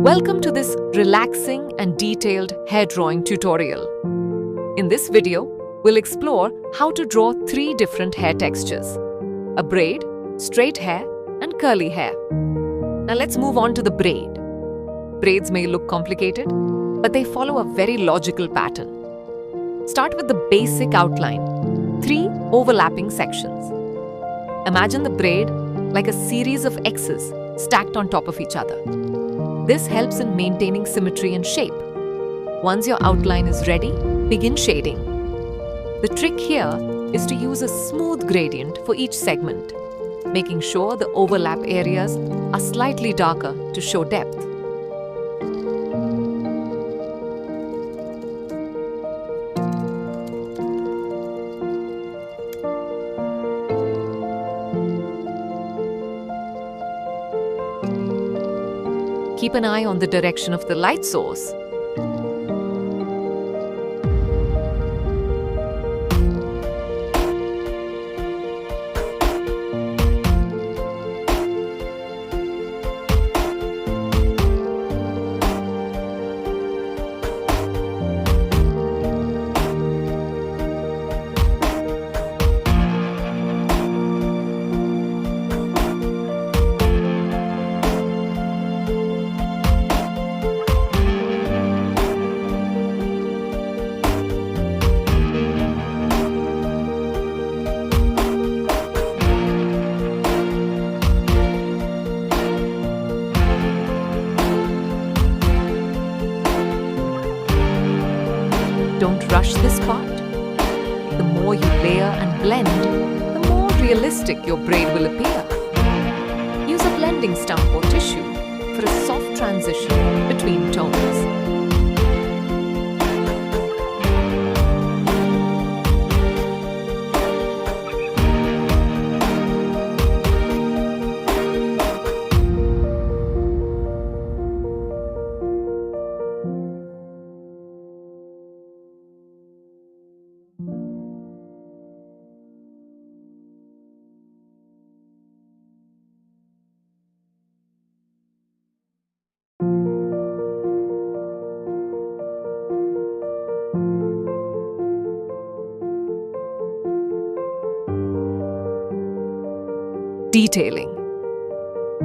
Welcome to this relaxing and detailed hair drawing tutorial. In this video, we'll explore how to draw 3 different hair textures: a braid, straight hair, and curly hair. Now let's move on to the braid. Braids may look complicated, but they follow a very logical pattern. Start with the basic outline, 3 overlapping sections. Imagine the braid like a series of X's stacked on top of each other. This helps in maintaining symmetry and shape. Once your outline is ready, begin shading. The trick here is to use a smooth gradient for each segment, making sure the overlap areas are slightly darker to show depth. Keep an eye on the direction of the light source. Don't rush this part. The more you layer and blend, the more realistic your braid will appear. Use a blending stump or tissue for a soft transition between tones. Detailing.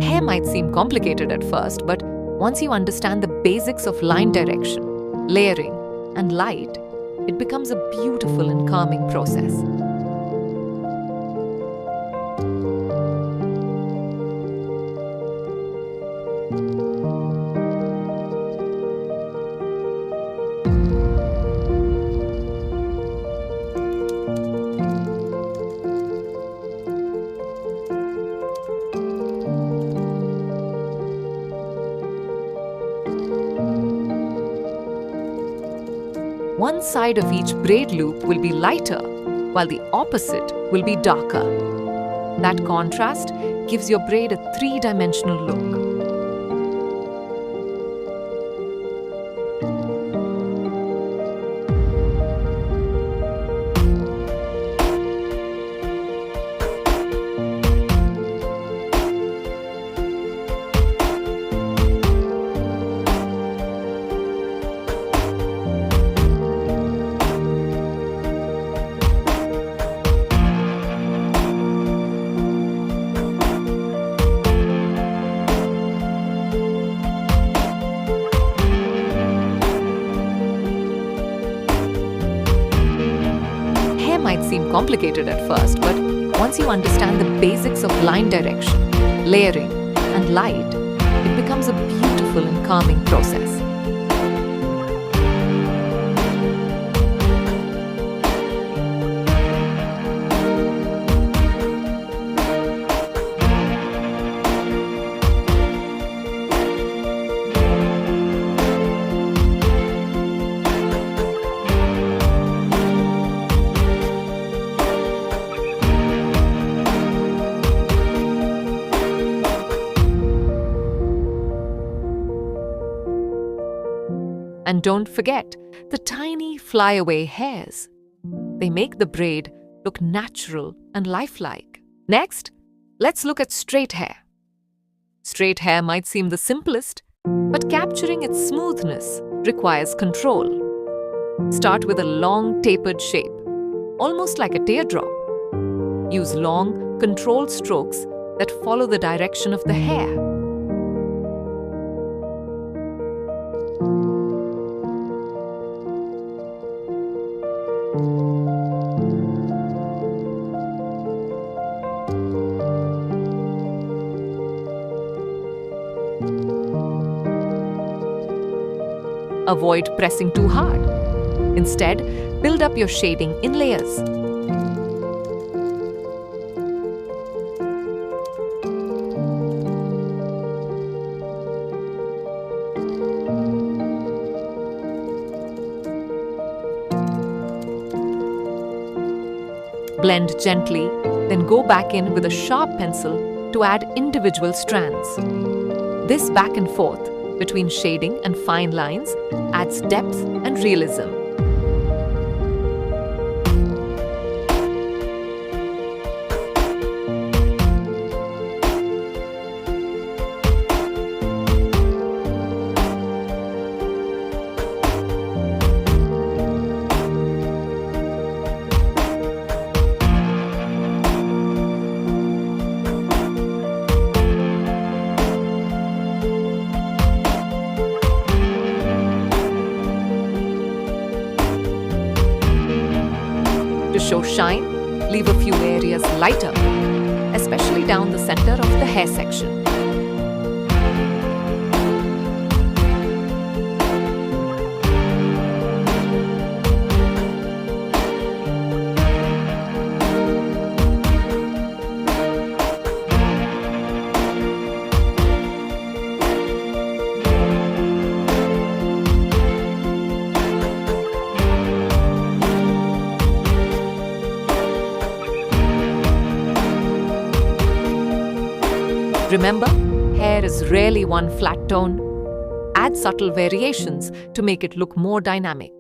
Hair might seem complicated at first, but once you understand the basics of line direction, layering, and light, it becomes a beautiful and calming process. One side of each braid loop will be lighter, while the opposite will be darker. That contrast gives your braid a 3-dimensional look. Might seem complicated at first, but once you understand the basics of line direction, layering, and light, it becomes a beautiful and calming process. And don't forget the tiny flyaway hairs. They make the braid look natural and lifelike. Next, let's look at straight hair. Straight hair might seem the simplest, But capturing its smoothness requires control. Start with a long, tapered shape, almost like a teardrop. Use long, controlled strokes that follow the direction of the hair. Avoid pressing too hard. Instead, build up your shading in layers. Blend gently, then go back in with a sharp pencil to add individual strands. This back and forth between shading and fine lines adds depth and realism. To show shine, leave a few areas lighter, especially down the center of the hair section. Remember, hair is rarely one flat tone. Add subtle variations to make it look more dynamic.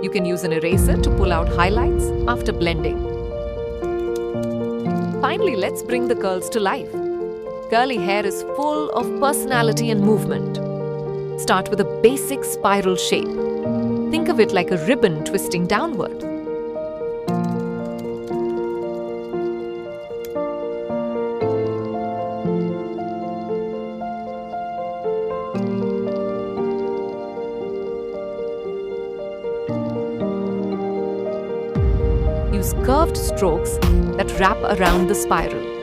You can use an eraser to pull out highlights after blending. Finally, let's bring the curls to life. Curly hair is full of personality and movement. Start with a basic spiral shape. Think of it like a ribbon twisting downward. Use curved strokes that wrap around the spiral.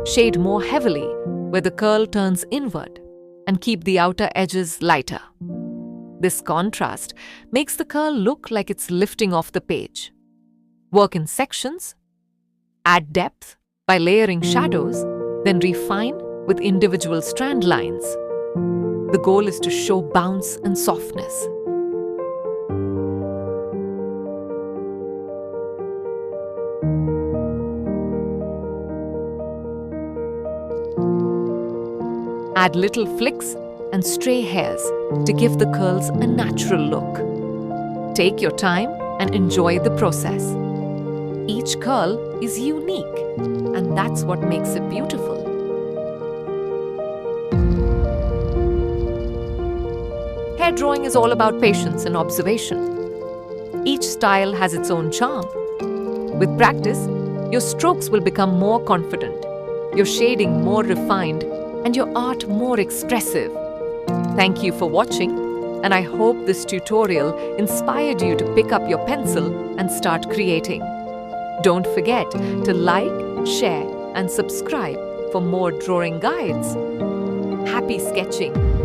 Shade more heavily where the curl turns inward and keep the outer edges lighter. This contrast makes the curl look like it's lifting off the page. Work in sections, add depth, by layering shadows, then refine with individual strand lines. The goal is to show bounce and softness. Add little flicks and stray hairs to give the curls a natural look. Take your time and enjoy the process. Each curl is unique, and that's what makes it beautiful. Hair drawing is all about patience and observation. Each style has its own charm. With practice, your strokes will become more confident, your shading more refined, and your art more expressive. Thank you for watching, and I hope this tutorial inspired you to pick up your pencil and start creating. Don't forget to like, share, and subscribe for more drawing guides. Happy sketching!